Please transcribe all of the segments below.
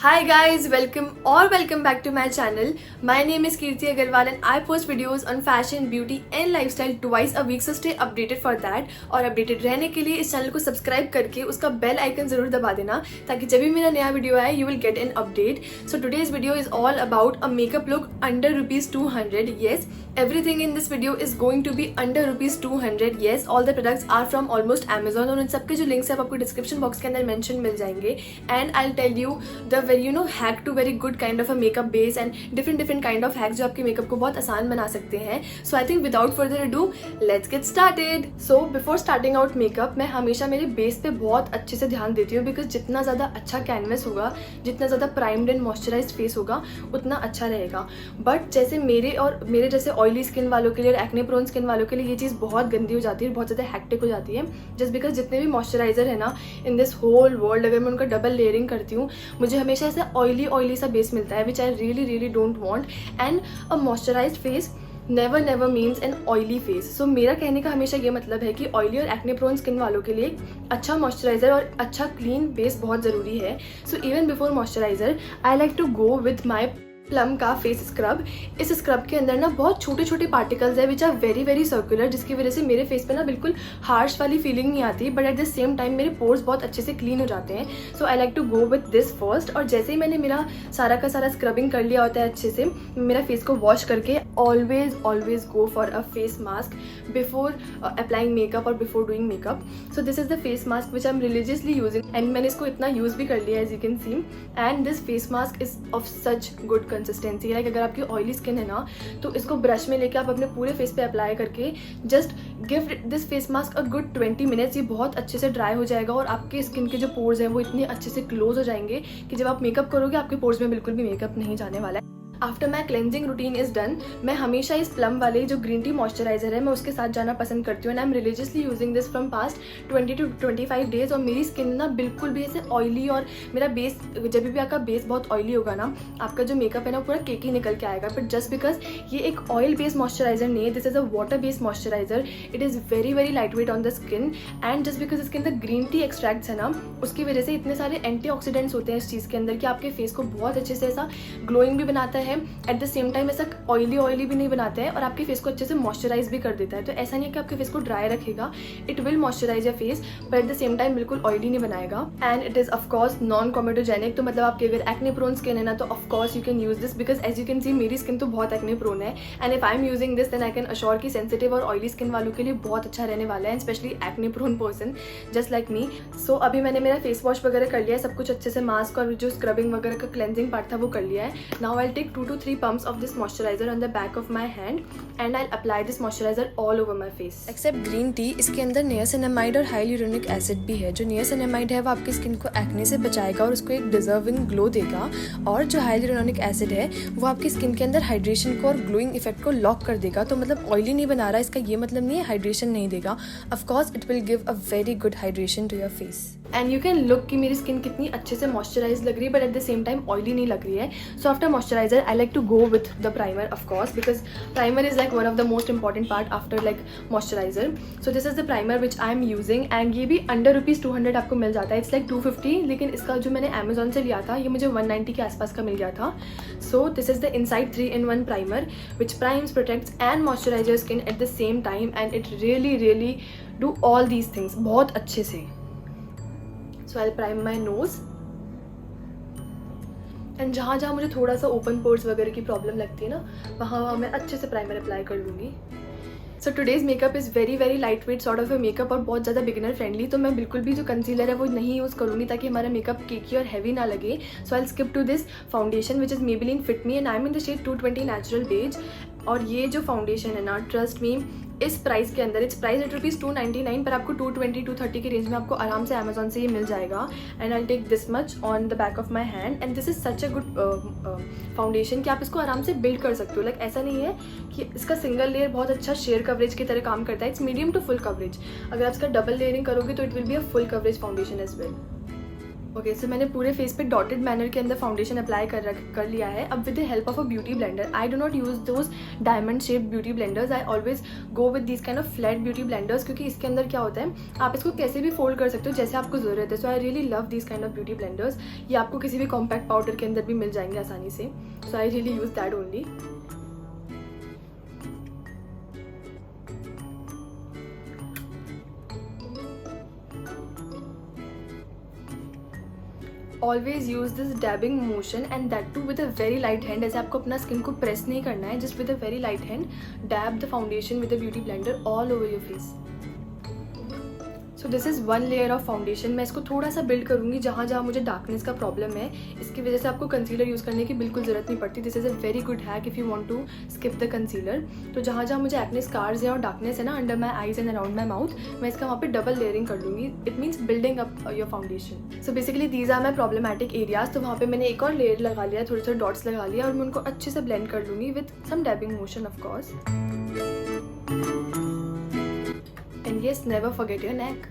Hi guys, welcome back to my channel. My name is Kirti Agarwal and I post videos on fashion, beauty and lifestyle twice a week, so stay updated for that. और updated रहने के लिए इस channel को subscribe करके उसका bell icon जरूर दबा देना ताकि जब भी मेरा नया वीडियो आए you will get an update. So today's video is all about a makeup look under rupees 200. Yes, everything in this video is going to be under rupees 200. Yes, all the products are from almost Amazon और उन सबके जो links है आपको description box के अंदर mention मिल जाएंगे. And I'll tell you the very hack to very good kind of a makeup base and different kind of hacks जो आपके मेकअप को बहुत आसान बना सकते हैं. So I think without further ado, let's get started. So before starting out makeup, मैं हमेशा मेरे बेस पे बहुत अच्छे से ध्यान देती हूँ बिकॉज जितना ज़्यादा अच्छा कैनवस होगा, जितना ज़्यादा प्राइम्ड एंड मॉइस्चराइज्ड फेस होगा उतना अच्छा रहेगा. बट जैसे मेरे जैसे ऑयली स्किन वालों के लिए और एक्ने प्रोन स्किन वालों के लिए ये चीज़ बहुत गंदी हो जाती है, बहुत ज़्यादा हैक्टिक हो जाती है. जस्ट बिकॉज जितने भी मॉइस्चराइजर है ना इन दिस होल वर्ल्ड, अगर मैं उनका डबल लेयरिंग करती हूँ मुझे हमेशा ऐसे ऑयली सा बेस मिलता है which I really don't want. And a moisturized face never means an oily face. So मेरा कहने का हमेशा ये मतलब है कि ऑयली और एक्ने प्रोन स्किन वालों के लिए अच्छा मॉइस्चराइजर और अच्छा क्लीन बेस बहुत ज़रूरी है. So even before moisturiser I like to go with my Plum का फेस स्क्रब. इस स्क्रब के अंदर ना बहुत छोटे छोटे पार्टिकल्स है विच आर वेरी सर्कुलर, जिसकी वजह से मेरे फेस पे ना बिल्कुल हार्श वाली फीलिंग नहीं आती, but at the same time मेरे पोर्स बहुत अच्छे से क्लीन हो जाते हैं. So I like to go with this first. और जैसे ही मैंने मेरा सारा का सारा स्क्रबिंग कर लिया होता है अच्छे से, मेरा फेस को वॉश करके always go for a face mask before applying makeup और before doing makeup. So this is the face mask which I am religiously using and मैंने इसको इतना यूज़ भी कर लिया as you can see. And this face mask is of such good consistency. Like अगर आपकी oily skin है ना तो इसको ब्रश में लेके आप अपने पूरे फेस पे अप्लाई करके just give this face mask a good 20 minutes. ये बहुत अच्छे से ड्राई हो जाएगा और आपके स्किन के जो पोर्स हैं वो इतने अच्छे से क्लोज हो जाएंगे कि जब आप मेकअप करोगे आपके पोर्स में बिल्कुल भी मेकअप नहीं जाने वाला है. After my cleansing routine is done, मैं हमेशा इस प्लम वाले जो ग्रीन टी मॉइस्चराइजर है मैं उसके साथ जाना पसंद करती हूँ. And I am religiously using this from past 20 to 25 days. और मेरी स्किन ना बिल्कुल भी ऐसे ऑयली और मेरा बेस, जब भी आपका बेस बहुत ऑयली होगा ना आपका जो मेकअप है ना पूरा केकी निकल के आएगा. बट जस्ट बिकॉज ये एक ऑयल बेस्ड मॉइस्चराइजर नहीं है, this is a water based moisturiser. It is very light weight on the skin. And just because इसके अंदर ग्रीन टी एक्सट्रैक्ट्स है ना उसकी वजह से इतने सारे एंटीऑक्सीडेंट्स होते हैं इस चीज़ के अंदर कि आपके फेस को बहुत अच्छे से ऐसा ग्लोइंग भी बनाता है, एट द सेम टाइम ऐसा ऑयली भी नहीं बनाता है और आपके फेस को अच्छे से मॉइस्चराइज भी कर देता है. तो ऐसा नहीं है कि आपके फेस को ड्राई रखेगा, it will moisturise your face but at the same time बिल्कुल ऑयली नहीं बनाएगा. And it is of course non comedogenic. तो मतलब आपकी अगर एक्ने प्रोन स्किन है ना तो of course you can use this because as you can see मेरी स्किन तो बहुत एक्ने प्रोन है. And if I am using this then I can assure कि सेंसिटिव और ऑयली स्किन वालों के लिए बहुत अच्छा रहने वाला है, specially acne prone person just like me. So अभी मैंने मेरा फेस वॉश वगैरह कर लिया है, सब कुछ अच्छे से मास्क और जो स्क्रबिंग वगैरह का क्लेंजिंग पार्ट था वो कर लिया है. Now I take 2 to 3 pumps of this moisturizer on the back of my hand and I'll apply this moisturizer all over my face. Except green tea, इसके अंदर नियासिनामाइड और हाइलुरोनिक एसिड भी है. जो नियासिनामाइड है वो आपकी स्किन को एक्ने से बचाएगा और उसको एक डिजर्विंग ग्लो देगा, और जो हाइलुरोनिक एसिड है वो आपकी स्किन के अंदर हाइड्रेशन को और ग्लोइंग इफेक्ट को लॉक कर देगा. तो मतलब ऑयली नहीं बना रहा, इसका ये मतलब नहीं है हाइड्रेशन नहीं देगा. Of course it will give a very good hydration to your face. And you can look कि मेरी स्किन कितनी अच्छे से मॉइस्चराइज लग रही है but at the same time oily नहीं लग रही है. So after moisturiser I like to go with the primer of course because primer is like one of the most important part after like moisturiser. So this is the primer which I am using and ये भी under rupees 200 आपको मिल जाता है. It's like 250, लेकिन इसका जो मैंने Amazon से लिया था ये मुझे 190 के आसपास का मिल गया था. So this is the Insight 3-in-1 primer which primes, protects and moisturise your skin at the same time and it really do all these things बहुत अच्छे से. So I'll prime my nose and जहाँ जहाँ मुझे थोड़ा सा open pores वगैरह की प्रॉब्लम लगती है ना वहाँ मैं अच्छे से प्राइमर अप्लाई कर लूँगी. सो today's makeup is very light weight sort of a makeup और बहुत ज़्यादा बिगिनर फ्रेंडली. तो मैं बिल्कुल भी जो कंसीलर है वो नहीं यूज़ करूँगी ताकि हमारा मेकअप केकी और हैवी ना लगे. So I skip to this foundation which is Maybelline Fit Me and I am in the shade 220 natural beige. और ये जो फाउंडेशन है ना ट्रस्ट मी इस प्राइस के अंदर, इट्स प्राइस एट ₹299 पर आपको 220-230 के रेंज में आपको आराम से अमेजोन से ये मिल जाएगा. And I take this much on the back of my hand and this is such a good foundation कि आप इसको आराम से बिल्ड कर सकते हो. लाइक ऐसा नहीं है कि इसका सिंगल लेयर बहुत अच्छा शेयर कवरेज की तरह काम करता है. It's medium to full coverage. अगर आप इसका डबल लेयरिंग करोगे तो it will be a full coverage foundation as well. Okay so मैंने पूरे फेस पे डॉटेड मैनर के अंदर फाउंडेशन अप्लाई कर लिया है. अब with the help of a beauty blender, I do not use those diamond shaped beauty blenders. I always go with this kind of flat beauty blenders, क्योंकि इसके अंदर क्या होता है, आप इसको कैसे भी फोल्ड कर सकते हो जैसे आपको ज़रूरत है. So I really love this kind of beauty blenders. ये आपको किसी भी कॉम्पैक्ट पाउडर के अंदर भी मिल जाएंगे आसानी से. So I really use that only. Always use this dabbing motion and that too with a very light hand. ऐसे आपको अपना स्किन को प्रेस नहीं करना है, just with a very light hand dab the foundation with a beauty blender all over your face. So this is one layer of foundation. मैं इसको थोड़ा सा बिल्ड करूँगी जहाँ जहाँ मुझे डार्कनेस का प्रॉब्लम है. इसकी वजह से आपको कंसीलर यूज़ करने की बिल्कुल ज़रूरत नहीं पड़ती. This is a very good hack if you want to skip the concealer. तो जहाँ जहाँ मुझे एक्ने स्कार्स हैं और डार्कनेस है ना under my eyes and around my mouth, मैं इसका वहाँ पे डबल लेयरिंग कर लूँगी. It means building up your foundation. So basically these are my problematic areas. तो वहाँ पे मैंने एक और लेयर लगा लिया, थोड़े थोड़े डॉट्स लगा लिया और मैं उनको अच्छे से ब्लेंड कर लूँगी with some dabbing motion of course. And yes, never forget your neck.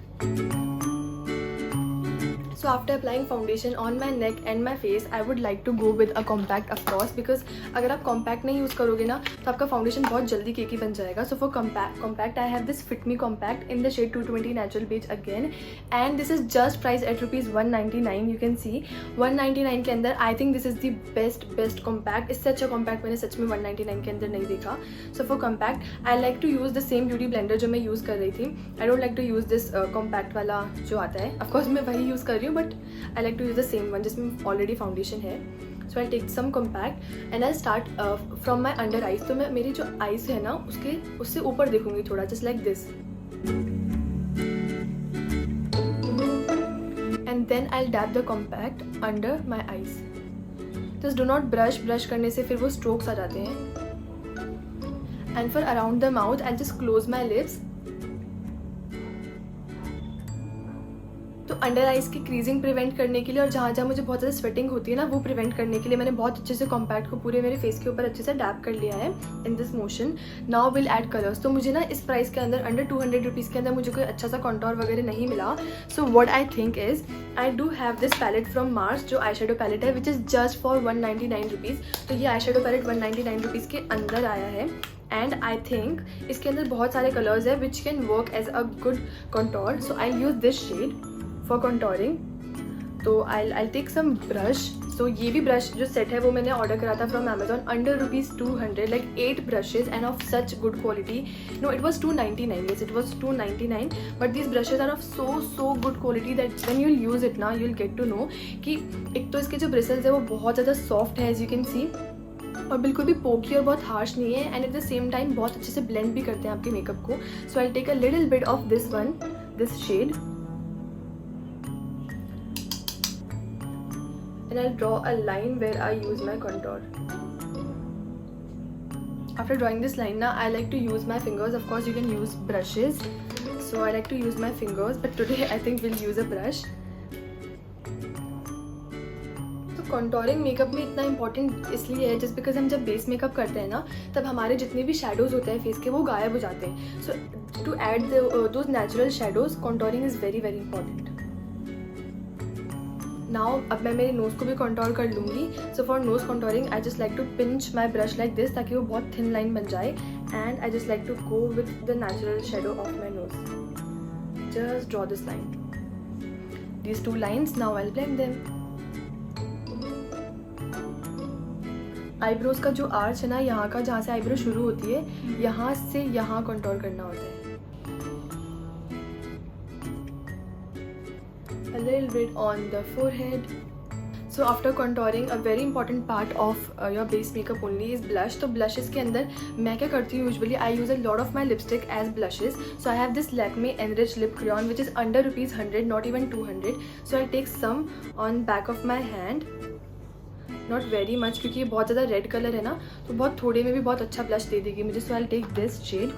So after applying foundation on my neck and my face, I would like to go with a compact of course, because अगर आप compact नहीं use करोगे ना तो आपका foundation बहुत जल्दी केकी बन जाएगा. So for compact I have this Fit Me compact in the shade 220 natural beige again, and this is just priced at ₹199. You can see 199 के अंदर I think this is the best compact. इससे अच्छा compact मैंने सच में 199 के अंदर नहीं देखा. So for compact I like to use the same beauty blender जो मैं यूज़ कर रही थी. I don't like to use this compact वाला जो आता है. Of course मैं वही यूज़ कर रही हूँ, but I like to use the same one जिसमें ऑलरेडी फाउंडेशन है. So I take some compact and I start from my under eyes. तो मैं मेरी जो आइज है ना उससे ऊपर देखूंगी थोड़ा, just like this. And then I dab the compact under my eyes. Just do not brush करने से फिर वो स्ट्रोक्स आ जाते हैं. And for around the mouth I just close my lips. तो अंडर आइज की क्रीजिंग प्रिवेंट करने के लिए और जहाँ जहाँ मुझे बहुत ज़्यादा स्वेटिंग होती है ना वो प्रिवेंट करने के लिए मैंने बहुत अच्छे से कॉम्पैक्ट को पूरे मेरे फेस के ऊपर अच्छे से डैप कर लिया है in this motion. Now will add colours. तो मुझे ना इस प्राइस के अंदर अंडर 200 रुपीज़ के अंदर मुझे कोई अच्छा सा कॉन्टोर वगैरह नहीं मिला. So what I think is I do have this palette from Mars जो आई शेडो पैलेट है, which is just for 199 rupees. तो ये आई शेडो पैलेट 199 रुपीज़ के अंदर आया है. एंड आई थिंक इसके अंदर बहुत सारे कलर्स है which can work as a good contour. So I use this shade for contouring. तो आई टेक सम ब्रश. सो ये भी ब्रश जो सेट है वो मैंने ऑर्डर करा था from Amazon under ₹200, like 8 brushes and of such good quality. No, it was $299. Yes, it was $299. But these brushes are of so good quality that when you'll use it ना you'll get to know कि एक तो इसके जो bristles है वो बहुत ज़्यादा सॉफ्ट है as you can see, और बिल्कुल भी पोकी और बहुत हार्श नहीं है. And eight the same time बहुत अच्छे से ब्लेंड भी करते हैं आपके मेकअप को. So I take a little bit of this one, this shade, and I'll draw a line where I use my contour. After drawing this line now, I like to use my fingers. Of course you can use brushes, so I like to use my fingers, but today I think we'll use a brush. तो contouring makeup में इतना important इसलिए है just because हम जब base makeup करते हैं ना तब हमारे जितने भी शेडोज होते हैं फेस के वो गायब हो जाते हैं. So to add those natural shadows, contouring is very important. Now अब मैं मेरे नोज़ को भी कॉन्टोर कर लूँगी. So for nose contouring I just like to pinch my brush like this ताकि वो बहुत थिन लाइन बन जाए. And I just like to go with the natural shadow of my nose. Just draw this line, these 2 lines. Now I will blend them. Eyebrows का जो arch है ना यहाँ का, जहाँ से आईब्रो शुरू होती है, यहाँ से यहाँ कॉन्टोर करना होता है. A little bit on the forehead. So after contouring, a very important part of your base makeup only is blush. तो blushes के अंदर मैं क्या करती हूँ usually I use a lot of my lipstick as blushes. So I have this Lakme Enriched Lip Crayon which is under ₹100, not even 200. So I'll take some on back of my hand. Not very much क्योंकि ये बहुत ज़्यादा red colour है ना, तो बहुत थोड़े में भी बहुत अच्छा ब्लश दे देगी मुझे. So I'll take this shade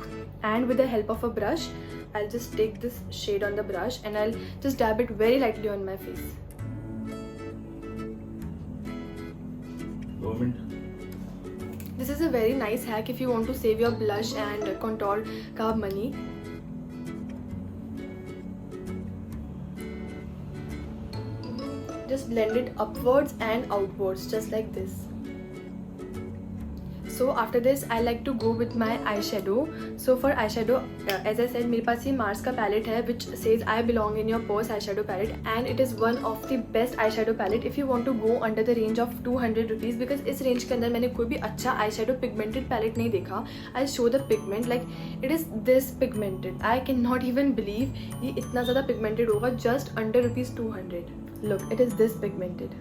and with the help of a brush I'll just take this shade on the brush and I'll just dab it very lightly on my face. This is a very nice hack if you want to save your blush and contour का money. just blend it upwards and outwards just like this. So after this I like to go with my eyeshadow. So for eyeshadow, as I said, मेरे पास ये Mars का palette है which says I belong in your purse eyeshadow palette, and it is one of the best eyeshadow palette if you want to go under the range of 200 rupees, because इस range के अंदर मैंने कोई भी अच्छा eyeshadow pigmented palette नहीं देखा. I'll show the pigment, like it is this pigmented. I cannot even believe ये इतना ज़्यादा pigmented होगा just under rupees 200. Look, it is this pigmented.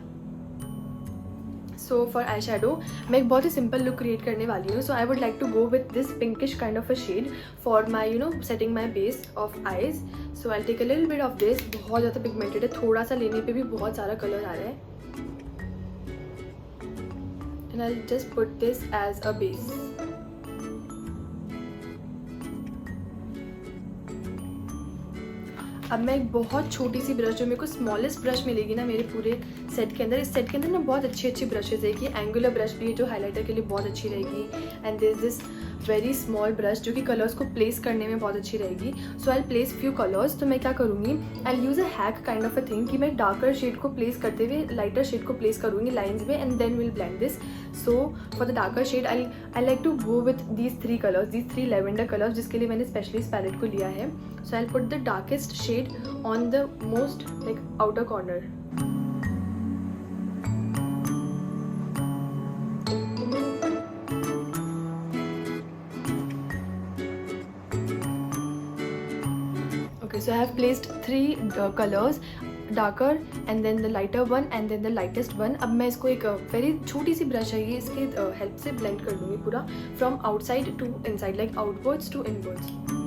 So for eye shadow मैं एक बहुत ही सिंपल लुक क्रिएट करने वाली हूँ. So I would like to go with this pinkish kind of a shade for my setting my base of eyes. So I take a little bit of this. बहुत ज़्यादा pigmented है, थोड़ा सा लेने पे भी बहुत सारा कलर आ रहा है. And I just put this as a base. अब मैं एक बहुत छोटी सी ब्रश, जो मेरे को स्मॉलेस्ट ब्रश मिलेगी ना मेरे पूरे सेट के अंदर, इस सेट के अंदर ना बहुत अच्छी ब्रशेज है कि एंगुलर ब्रश भी है जो हाइलाइटर के लिए बहुत अच्छी रहेगी. And there is this very small brush जो कि कलर्स को प्लेस करने में बहुत अच्छी रहेगी. So I place few colours. तो मैं क्या करूँगी, I use a hack kind of a thing कि मैं डार्कर शेड को प्लेस करते हुए लाइटर शेड को प्लेस करूँगी लाइन्स में, and then will blend this. So for the darker shade I like to go with these 3 colours, these 3 lavender colours, जिसके लिए मैंने स्पेशली इस पैलेट को लिया है. So I put the darkest shade on the most like outer corner. Okay, so I have placed 3 colors, darker and then the lighter one and then the lightest one. अब मैं इसको एक very छोटी सी brush है ये, इसके help से blend कर दूँगी पूरा from outside to inside, like outwards to inwards.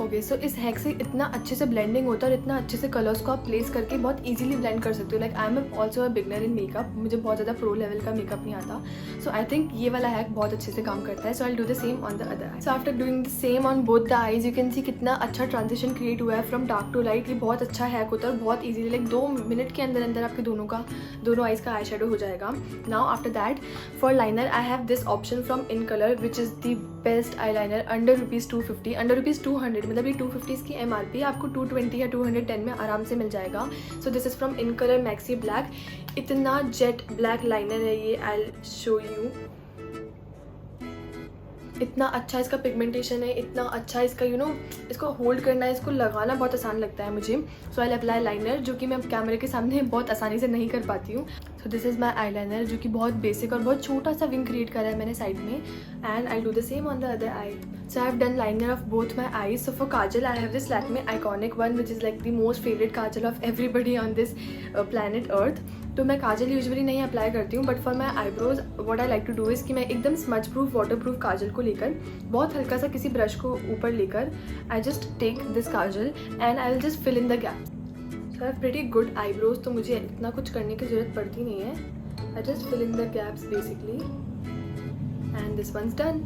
Okay, so इस हैक से इतना अच्छे से ब्लेंडिंग होता है और इतना अच्छे से कलर्स को आप प्लेस करके बहुत इजीली ब्लेंड कर सकते हो. Like I am also a beginner in makeup, मुझे बहुत ज़्यादा प्रो लेवल का मेकअप नहीं आता. सो आई थिंक ये वाला हैक बहुत अच्छे से काम करता है. So I do the same on the other eye. So after doing the same on both the eyes, you can see कितना अच्छा ट्रांजिशन क्रिएट हुआ है फ्रॉम डार्क टू लाइट. ये बहुत अच्छा हैक होता है और बहुत ईजीली, लाइक 2 मिनट के अंदर अंदर आपके दोनों आईज का आई शेडो हो जाएगा. Now after that for liner I have this option from in colour which is the best eye liner under ₹250, under ₹200, मतलब ये 250 की MRP आपको 220 या 210 में आराम से मिल जाएगा. सो this is from in colour maxi black. इतना जेट ब्लैक लाइनर है ये, आई विल शो यू. इतना अच्छा इसका पिगमेंटेशन है, इतना अच्छा इसका इसको होल्ड करना है, इसको लगाना बहुत आसान लगता है मुझे. सो आई अप्लाई लाइनर, जो कि मैं कैमरे के सामने बहुत आसानी से नहीं कर पाती हूँ. सो this is my eye liner, जो कि बहुत बेसिक और बहुत छोटा सा विंग क्रिएट करा है मैंने साइड में. And I do the same on the other I. So I have done liner of both my eyes. So for kajal I have this Lakme iconic one which is like the most favorite kajal of everybody on this planet earth. तो मैं काजल usually नहीं apply करती हूँ, but for my eyebrows what I like to do is कि मैं एकदम smudgeproof waterproof kajal को लेकर बहुत हल्का सा किसी ब्रश को ऊपर लेकर I just take this kajal and I will just fill in the gap. So I have pretty good eyebrows, तो मुझे इतना कुछ करने की ज़रूरत पड़ती नहीं है. I just fill in the gaps basically and this once done.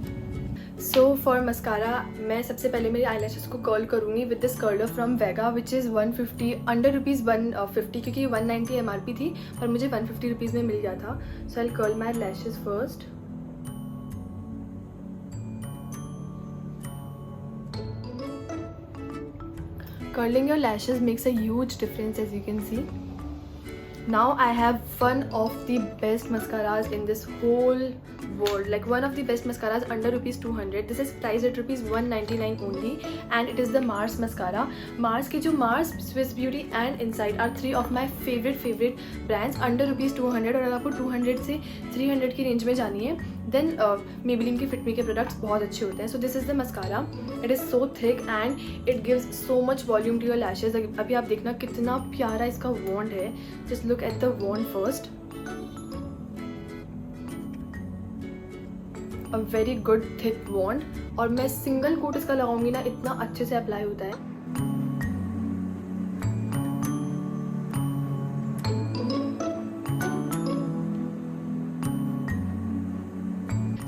So for mascara मैं सबसे पहले मेरी आई लैशेज़ को कर्ल करूँगी with this curler from Vega which is 150 under ₹150, क्योंकि 190 MRP थी पर मुझे 150 रुपीज़ में मिल गया था. So I curl my lashes first. Curling your lashes makes a huge difference, as you can see. Now I have one of the best mascaras in this whole world, like one of the best mascaras under ₹200. This is priced at ₹199 only and it is the Mars mascara. Mars के जो Mars, Swiss Beauty and Inside are 3 of my favorite brands under ₹200. और अगर आपको 200 से 300 की range में जानी है देन Maybelline के Fit Me के प्रोडक्ट्स बहुत अच्छे होते हैं. So this is the mascara. It is so thick and it gives so much volume to your lashes. अभी आप देखना कितना प्यारा इसका वॉन्ड है. Just look at the wand first. A very good thick wand. और मैं सिंगल कोट इसका लगाऊंगी ना, इतना अच्छे से अप्लाई होता है.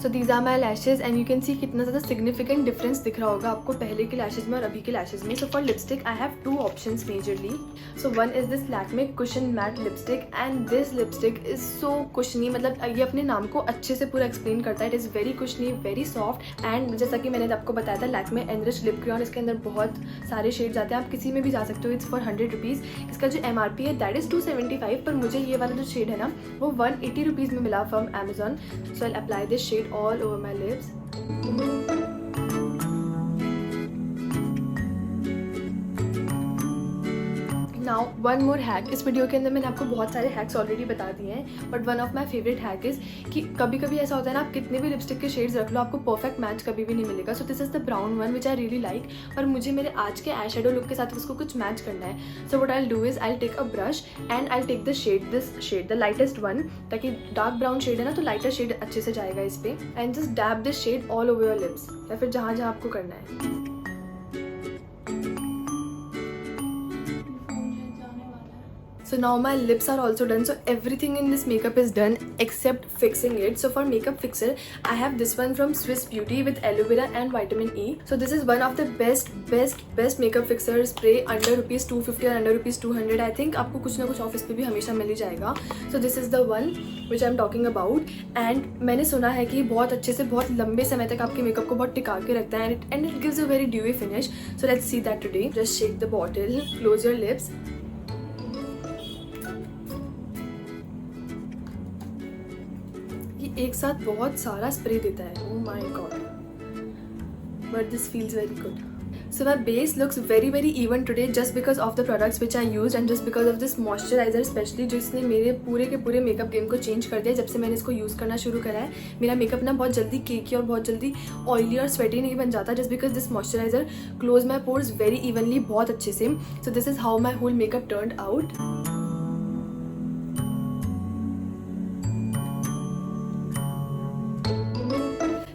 So so these are my lashes and you can see कितना ज़्यादा सिग्निफिकेंट डिफरेंस दिख रहा होगा आपको पहले के लैशेज में और अभी के लैशेज में. So for lipstick I have 2 options majorly. So one is this Lakme cushion matte lipstick and this lipstick is so cushiony. मतलब ये अपने नाम को अच्छे से पूरा एक्सप्लेन करता है. It is very कुशनी, very soft and जैसा कि मैंने आपको बताया था लैक्मे एनरिच लिप क्रेयॉन. इसके अंदर बहुत सारे शेड्स आते हैं, आप किसी में भी जा सकते हो. It's for 100 rupees. इसका जो MRP है दैट इज़ 275, पर मुझे ये वाला जो शेड है ना वो 180 रुपीज़ में मिला from Amazon. So I apply this shade all over my lips. Now one more hack. इस वीडियो के अंदर मैंने आपको बहुत सारे हैक्स ऑलरेडी बता दिए हैं, but one of my favourite hack is कि कभी कभी ऐसा होता है ना, आप कितने भी लिपस्टिक के शेड्स रख लो आपको परफेक्ट मैच कभी भी नहीं मिलेगा. सो this is the brown one which I really like. पर मुझे मेरे आज के आई शेडो लुक के साथ उसको कुछ मैच करना है. So what I do is I take a brush and I take this shade the lightest one, ताकि डार्क ब्राउन शेड है ना तो लाइटर शेड अच्छे से जाएगा इस पर. And just dab this shade all over your lips, या फिर जहाँ जहाँ आपको करना है. So now my lips are also done. So everything in this makeup is done except fixing it. So for makeup fixer, I have this one from Swiss Beauty with aloe vera and vitamin E. So this is one of the best makeup fixer spray under ₹250 or under ₹200. I think आपको कुछ ना कुछ office पे भी हमेशा मिल ही जाएगा. So this is the one which I'm talking about. And मैंने सुना है कि बहुत अच्छे से बहुत लंबे समय तक आपके मेकअप को बहुत टिका के रखता है and it gives a very dewy finish. So let's see that today. Just shake the bottle, close your lips. एक साथ बहुत सारा स्प्रे देता है. Oh my God, but this feels very good. So my base looks very even today just because of the products which I use and just because of this moisturiser specially, जिसने मेरे पूरे के पूरे makeup game को change कर दिया. जब से मैंने इसको यूज़ करना शुरू करा है मेरा मेकअप ना बहुत जल्दी केकी और बहुत जल्दी ऑयली और स्वेटी नहीं बन जाता, just because this moisturiser close my pores very evenly, बहुत अच्छे से. So this is how my whole makeup turned out.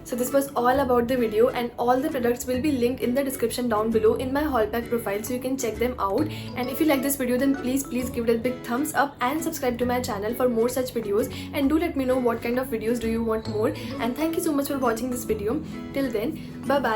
So this was all about the video and all the products will be linked in the description down below in my haul pack profile, so you can check them out. And if you like this video then please give it a big thumbs up and subscribe to my channel for more such videos, and do let me know what kind of videos do you want more. And thank you so much for watching this video. Till then, bye bye.